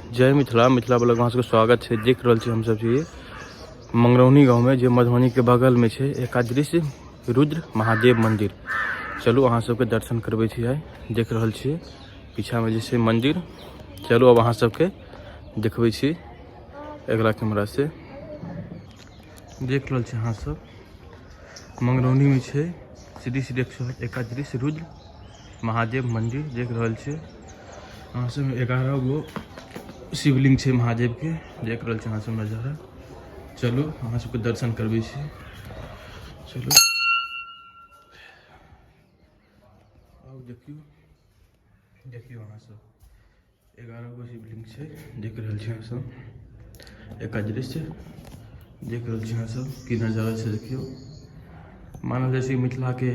जय मिथिला मिथिला ब्लॉग में स्वागत है। देख रहा हम सब ये मंगरौनी गांव में जो मधुबनी के बगल में है एकादशी रुद्र महादेव मंदिर। चलू अहाँ सबके दर्शन करबे छी। आइ देख रहा छे पीछा में जैसे मंदिर। चलू अब अहाँ सबके देखबे छी अगला कैमरा से। देख रहा छे अहाँ सब मंगरौनी में है श्री श्री एकादशी रुद्र महादेव मंदिर। देख रहा छे अहाँ सब 11 गो शिवलिंग है महादेव के। देख रहा छे अहाँ सब नजारा। चलू अहाँ सबके दर्शन करबे छी। चलू आओ देखियो अहाँ सब 11 गो शिवलिंग है। देख रहा छे अहाँ सब एकादशी। देख रहा छे अहाँ सब की नजारा से। देखियो मानल जैसे मिथिला के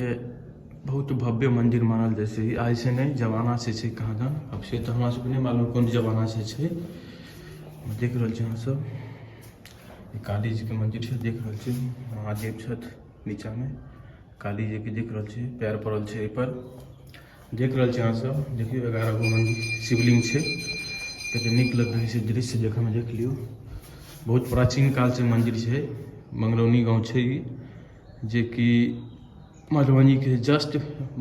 बहुत भव्य मंदिर मानल जैसे ही आज से नहीं जमाना से छे कहाँ दन। अब से तो हमरा सबके नहीं मालूम कौन जमाना से छे। देख रहा छे अहाँ सब काली जी के मंदिर है। देख रहा छे महादेव छत नीचा में काली जी के देख रहा छे पैर पड़ल छे पर। देख रहा छे अहाँ सब देखियो 11 गो मंदिर शिवलिंग छे। कते नीक लग रही है दृश्य देखे में। देख लियो बहुत प्राचीन काल से मंदिर है। मंगरौनी गाँव है जे कि मधुबनी के जस्ट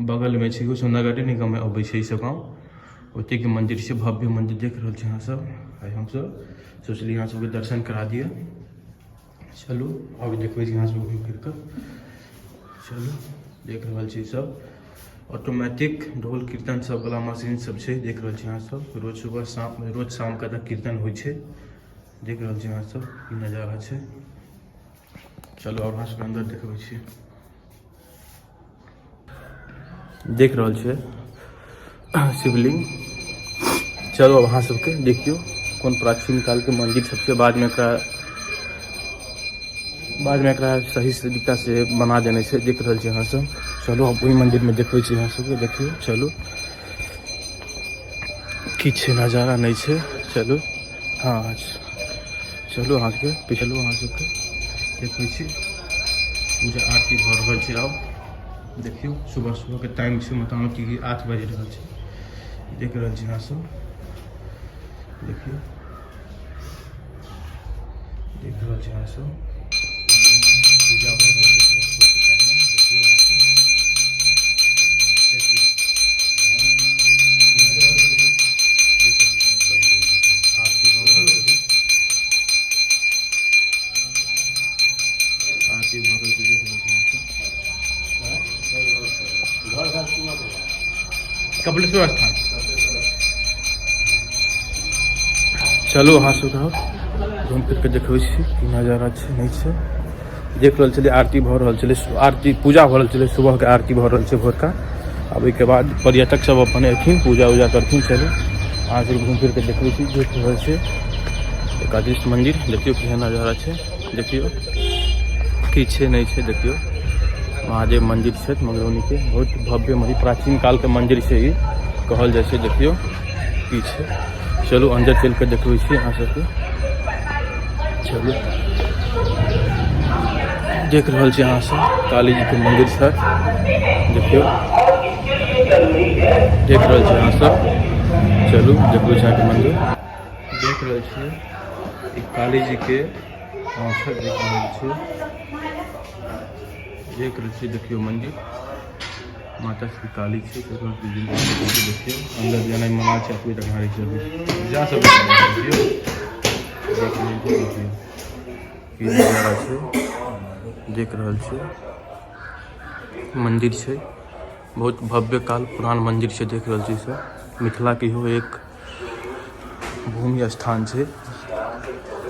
बगल में है। सोनागढ़ निगम में अबै छै सब गाँव। ओते के मंदिर से भव्य मंदिर। देख रहा छे अहाँ सब। आइ हम सब सोचलिए अहाँ सबके दर्शन करा दिए। चलू अब देखबे अहाँ सब घूम फिर कर। चलू देख रहा छे सब ऑटोमेटिक ढोल कीर्तन सब वाला मशीन सब है। देख रहा छे अहाँ सब रोज सुबह शाम रोज शाम का कीर्तन होइ छे। देख रहा छे अहाँ सब की नजारा है। चलो और अहाँ सबके अंदर देखबे छी। देख रहा छे शिवलिंग। चलो अब अहाँ सबके देखियो कौन प्राचीन काल के मंदिर सबसे बाद में एकरा सही तरीका से बना देने से। देख रहा छे अहाँ सब। चलो अब वही मंदिर में देखबे छी अहाँ सबके। देखियो चलो की छे नजारा नहीं छे। चलो हाँ चलो अहाँ सबके पिछलो अहाँ सबके देखबे छी पूजा आरती भ रहल छे। अब देखियो सुबह सुबह के टाइम से मोटामोटी 8 बज रहा है। देख रहा छे अहाँ सब देखियो देख रहा छे अहाँ सब पूजा भ रहल छे सुबह सुबह के टाइम में। देखियो अहाँ सब देखियो आरती भ रहल छे। आरती भ रहल छे। देख रहा छे अहाँ सब कपिलेश्वर स्थान। चलो अहाँ सब घूम फिर के देखबे छी की नजारा छे नहीं छे। देख रहल छे आरती भ रहल छे। आरती पूजा भ रहल छे सुबह के आरती भ रहल छे भोर का। अब के बाद पर्यटक सब अपन एथिन पूजा उजा करथिन। चलो अहाँ सब घूम फिर के देखबे छी। देख रहल छे एकादशी मंदिर। देखियो केहन नजारा छे। देखियो की छे नहीं छे। देखियो महादेव मंदिर है मंगरौनी के बहुत भव्य मंदिर प्राचीन काल के मंदिर से ही कहल जाए। देखियो की छे। चलो अंदर चल के देखबे छी अहाँ सबके। चलो देख रहा छे अहाँ सब काली जी के मंदिर है। देखियो देख रहा छे अहाँ सब। चलू देखबे छी के मंदिर। देख रहा छे काली जी के छत देख रहा छे। देख रहे छे देखियो मंदिर माता श्री काली छे। देखियो अंदर जाना मना छे। कोई तक जा सब देखियो की नजारा छे। देख रहल छे मंदिर छे बहुत भव्य काल पुरान मंदिर छे। देख रहल छे सब मिथिला के हो एक भूमि स्थान छे।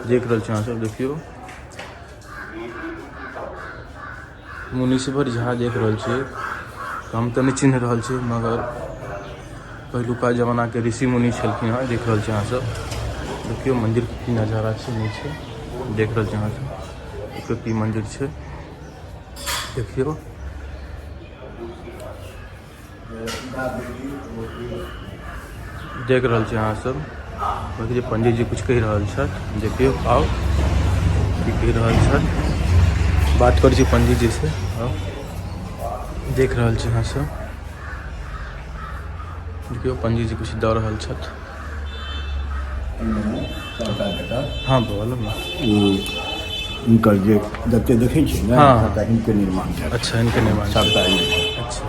देख रहल छे अहाँ सब। देखियो मुनीश्वर झा देख रहल छे। हम तो नहीं चिन्ह रहल छे मगर पहलुका जमाना के ऋषि मुनि छलखिन हँ। देख रहल छे अहाँ सब। देखियो मंदिर के की नजारा छे नहीं छे। देख रहल छे अहाँ सब देखियो की मंदिर छे। देखियो देख रहल छे अहाँ सब। देखिए पंडित जी कुछ कह रहल छथि। देखियो आओ की कह रहल छथि। बात कर छी पंडित जी से। देख रहल छे अहाँ सब। देखियो पंडित जी कुछ दऽ रहल छथि। हाँ बोलो ना। इनकर जे जते देखे छी ना हाँ। सबटा इनके निर्माण छै। अच्छा इनके निर्माण छै। सबटा अच्छा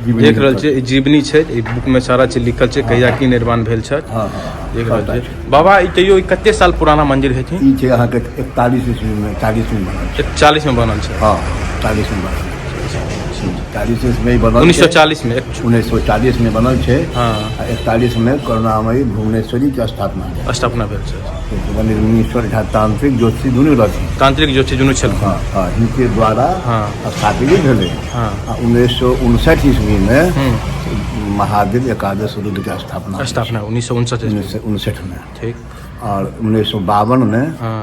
देख रहल छियै जीवनी छै, ई बुक में सारा चीज लिखल छै कहिया की निर्माण भेल छै। हाँ हाँ देख रहल छियै बाबा ई तैयो कते साल पुराना मंदिर हेथिन? ई छै अहाँके 41 ईस्वी में 40 में बनल छै। 40 में बनल छै। हाँ 40 में बनल 40 में ही बनल 1940 में 1940 में बनल छै। हाँ 41 में करुणामयी भुवनेश्वरी के स्थापना भेल छै। मुनीश्वर झा तांत्रिक ज्योतिषी दुनू रहथिन। तांत्रिक ज्योतिषी दुनू छलखिन। हाँ हाँ हिनके द्वारा हाँ। स्थापित भेलै। हाँ 1959 ईस्वी में महादेव एकादश रुद्र के स्थापना 1959 में। ठीक। और 1952 में हाँ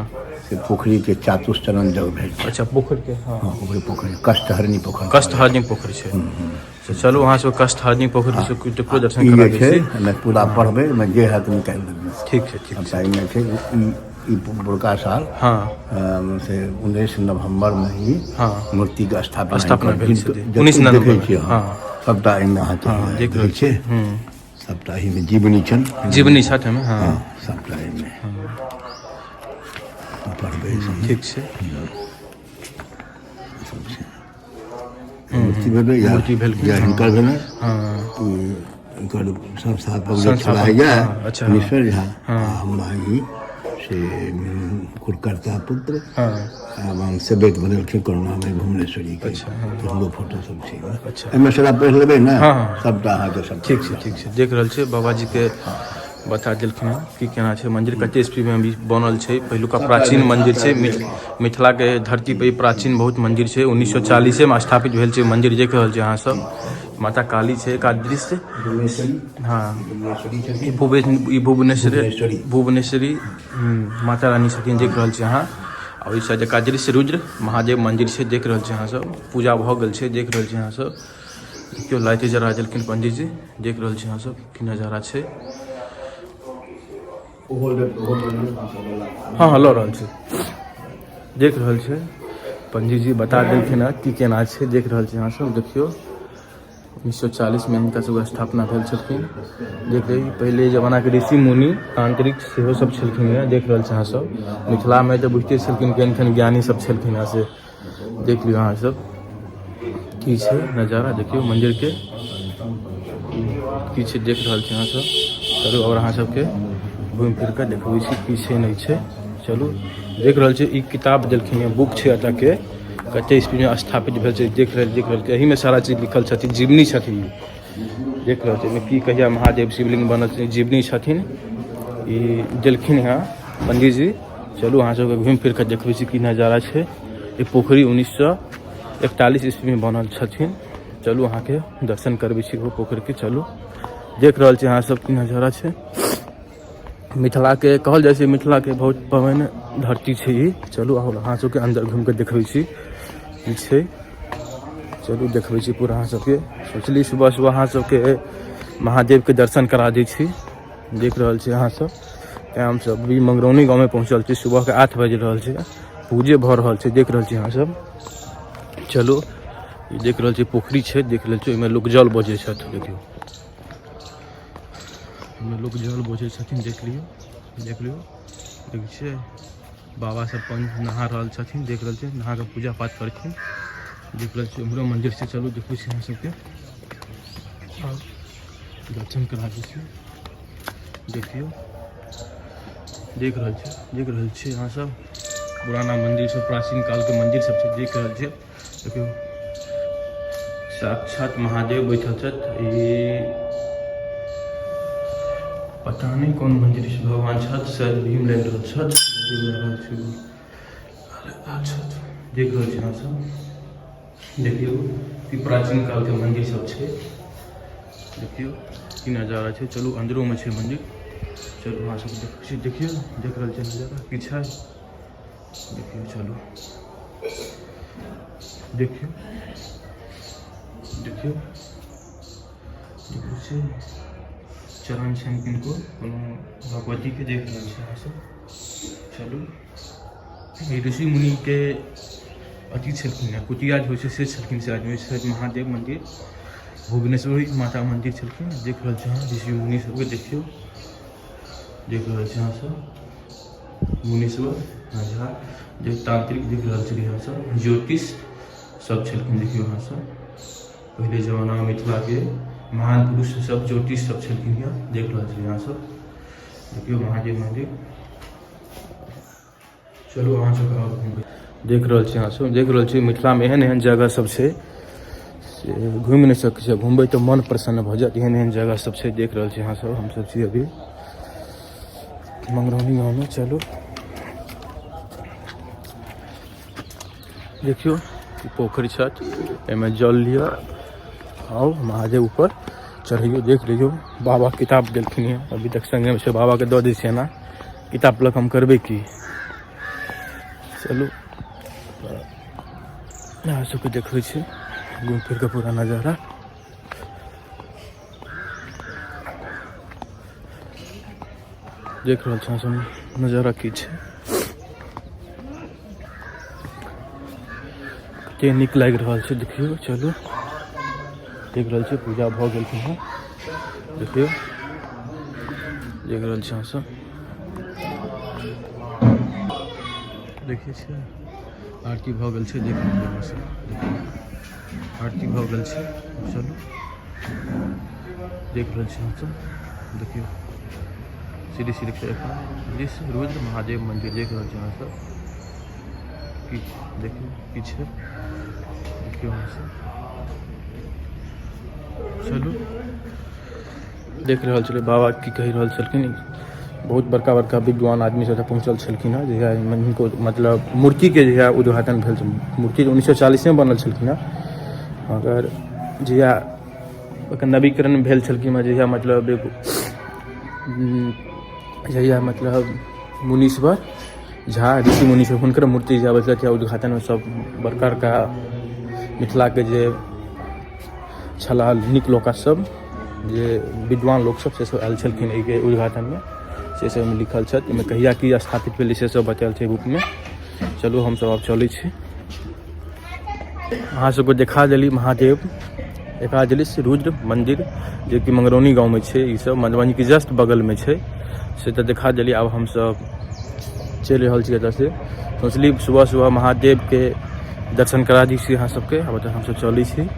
से पोखरी के चातुश्चरण जग भेल छै। अच्छा पोखर के हाँ पोखरी कष्टहरणी पोखर पोखर छै। तो चलो वहाँ से कष्टहरणी पोखर के दर्शन करा दै छी। मैं पूरा पढ़बै मैं जे है निकाल देबै। ठीक है ठीक है। में छै ई पुरका साल हाँ से 19 नवंबर में ही हाँ मूर्ति के स्थापना भेल छै। 19 नवंबर हाँ सबटा एहिमे अहाँके देख रहल छै। सबटा एहिमे जीवनी छनि। जीवनी छठ में हाँ सबटा एहिमे पढ़बै ठीक छै। मूर्ति भेलै या मूर्ति भेल या हिनकर भेलै। हाँ हिनकर संस्थापक जे छलाह या अच्छा मुनीश्वर झा हमरा ई से कुलकर्ता पुत्र एवं सेवक बनेलखिन करुणामयी भुवनेश्वरी के। हमरो फोटो सब छै। अच्छा एहिमे सारा पढ़ि लेबै ने सबटा अहाँके सब ठीक छै देख रहल छै। बाबाजी के बता देलखिन हँ कि केना छै मंदिर कते ईस्वी में भी बनल छै। पहिलुका प्राचीन मंदिर छै। मिथिला के धरती पर प्राचीन बहुत मंदिर छै। 1940 में स्थापित भेल छै मंदिर। देख रहल छै अहाँ सब माता काली छै एक दृश्य। हाँ भुवनेश्वरी माता रानी छथिन। देख रहल छी अहाँ। और इस एक दृश्य रुद्र महादेव मंदिर छै। देख रहल छी अहाँ सब पूजा भऽ गेल छै। देख रहल छी अहाँ सब देखियो लाइट जरा देलखिन पंडित जी। देख रहल छी अहाँ सब की नजारा छै। हाँ हाँ लऽ रहल छै। देख रहल छै पंडित जी बता देलखिन हँ कि केना छै। देख रहल छी अहाँ सब देखियो 1940 में हिनका सबके स्थापना भेल छलखिन। देख रही पहले जमाना के ऋषि मुनि तांत्रिक सेहो सब छलखिन हँ। देख रहल छी अहाँ सब मिथिला में तो बुझते छलखिन केहन केहन ज्ञानी सब छलखिन हँ से देख लियो अहाँ सब की छै नजारा। देखियो मंदिर के की छै देख रहल छी अहाँ सब। चलू और अहाँ सबके घूम फिर के देखबै छी की छै नहीं छै। चलू देख रहल छी ई किताब देलखिन हँ बुक छै एतऽ के कते ईस्वी में स्थापित भेल छै। देख रहल एही में सारा चीज लिखल छथिन। जीवनी छथिन देख रहल छी की कहिया महादेव शिवलिंग बनल छै। जीवनी छथिन ई देलखिन हँ पंडित जी। चलू अहाँ सबके घूम फिर के देखबै छी की नजारा छै। ई पोखरी 1941 ईस्वी में बनल छथिन। चलू अहाँ के दर्शन करबै छी वो पोखर के। चलू देख रहल छी अहाँ सब की नजारा छै। मिथिला के कहल जाय छै मिथिला के बहुत पवित्र धरती छै ई। चलू अहाँ सबके अंदर घूम के देखबै छी की छै। चलू देखबै छी पूरा अहाँ सबके। सोचली सुबह सुबह अहाँ सबके महादेव के दर्शन करा दै छी। देख रहल छी अहाँ सब हम सब भी मंगरौनी गाँव में पहुँचल छी। सुबह के 8 बज रहल छै पूजे भऽ रहल छै। देख रहल छी अहाँ सब। चलू देख रहल छी पोखरी छै। देख रहल छी ओहिमे लोग जल बोझै छथि। देखियो लोग जल बोझै छथिन। देख लियो देख छै बाबा सब नहा रहल छथिन। देख रहल छी नहा के पूजा पाठ करथिन। देख रहल छी उम्हरो मंदिर से। चलू देखै छी अहाँ सबके दर्शन करा दै छी। देखियो देख रहल छी अहाँ सब पुराना मंदिर सब प्राचीन काल के मंदिर सब छै। देख रहल छी देखियो साक्षात महादेव बैठल छथि। पता नहीं कौन मंदिर छै भगवान छथि शायद भीमलैंड छथि। देख रहल छी अहाँ सब देखियो कि प्राचीन काल के मंदिर सब छै। देखियो की नजारा छै। चलू अंदरो में छै मंदिर। चलू अहाँ सब देखियो देख रहल छी नजारा की छै। देखियो चलू देखियो चरण छनि किनको कोनो भगवती के। देख रहल छी अहाँ सब। चलू ऋषि मुनि के अथी छलखिन हँ कुटिया जे होइ छै से छलखिन से आदमी शायद महादेव मंदिर भुवनेश्वरी माता मंदिर छलखिन। देख रहल छी अहाँ ऋषि मुनि सबके। देखियो देख रहे हैं यहाँ सब मुनीश्वर झा जो तांत्रिक देख रहा है यहाँ सब ज्योतिष सब छलखिन देखियो यहाँ सब पहले जमाना में मिथिला के महान पुरुष सब ज्योतिष सब छलखिन यहाँ देख रहा है यहाँ सब देखियो महादेव मंदिर। चलो अहाँ सब देख रहा है यहाँ सब देख रहा है मिथिला में एहन एहन जगह सब है घूम नहीं सकै घूमबै तो मन प्रसन्न भ जात एहन एहन जगह सब है देख रहा है यहाँ सब हम सब छी अभी मंगरौनी गाँव में। चलो देखियो पोखरी छत एमे जल लिया आओ महादेव ऊपर चढ़ियो देख लीजियो बाबा किताब देलखिन है अभी तक संगे में बाबा के दऽ दै छियै ना किताब लग हम करबे की। चलू यहाँ सबके देखै छी घूम फिर के पूरा नजारा देख रहल छी सब नजारा की छै कते नीक लागि रहल छै देखियो। चलू देख रहल छी पूजा भऽ गेल छै देखियो देख रहल छी अहाँ सब देखिए छै आरती भऽ गेल छै देख रहल छी सब आरती भऽ गेल छै। चलू देख रहल छी अहाँ सब देखियो सीढ़ी सीढ़ी पे दृश्य रुद्र महादेव मंदिर देख रहल छी अहाँ सब की देखियो की छै देखियो अहाँ सब। चलू देख रहल छलै बाबा की कहि रहल छलखिन बहुत बड़का बड़का विद्वान आदमी सब पहुँचल छलखिन हँ जहिया हुनको मतलब मूर्ति के जहिया उद्घाटन भेल मूर्ति 1940 में बनल छलखिन हँ मगर जहिया ओकर नवीकरण भेल छलखिन हँ जहिया मतलब मुनीश्वर झा ऋषि मुनीश्वर हुनकर मूर्ति जहिया बैठल उद्घाटन में सब बड़का बड़का मिथिला के जे छला नीक लोक सब जे विद्वान लोक सब से सब आयल छलखिन एहि उद्घाटन में से सब में लिखल छथि एहिमे कहिया की स्थापित भेलै से सब बतायल छै बुक में। चलू हम सब अब चलै छी अहाँ सबको देखा देली महादेव एकादश रुद्र मंदिर जे कि मंगरौनी गाँव में छै ई सब मधुबनी के जस्ट बगल में छै से तो देखा देली। आब हम सब चलि रहल छी एतऽ से सोचली सुबह सुबह महादेव के दर्शन करा दी छी अहाँ सबके। अब हम सब चलै छी।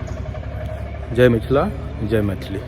जय मिथिला जय मैथिली।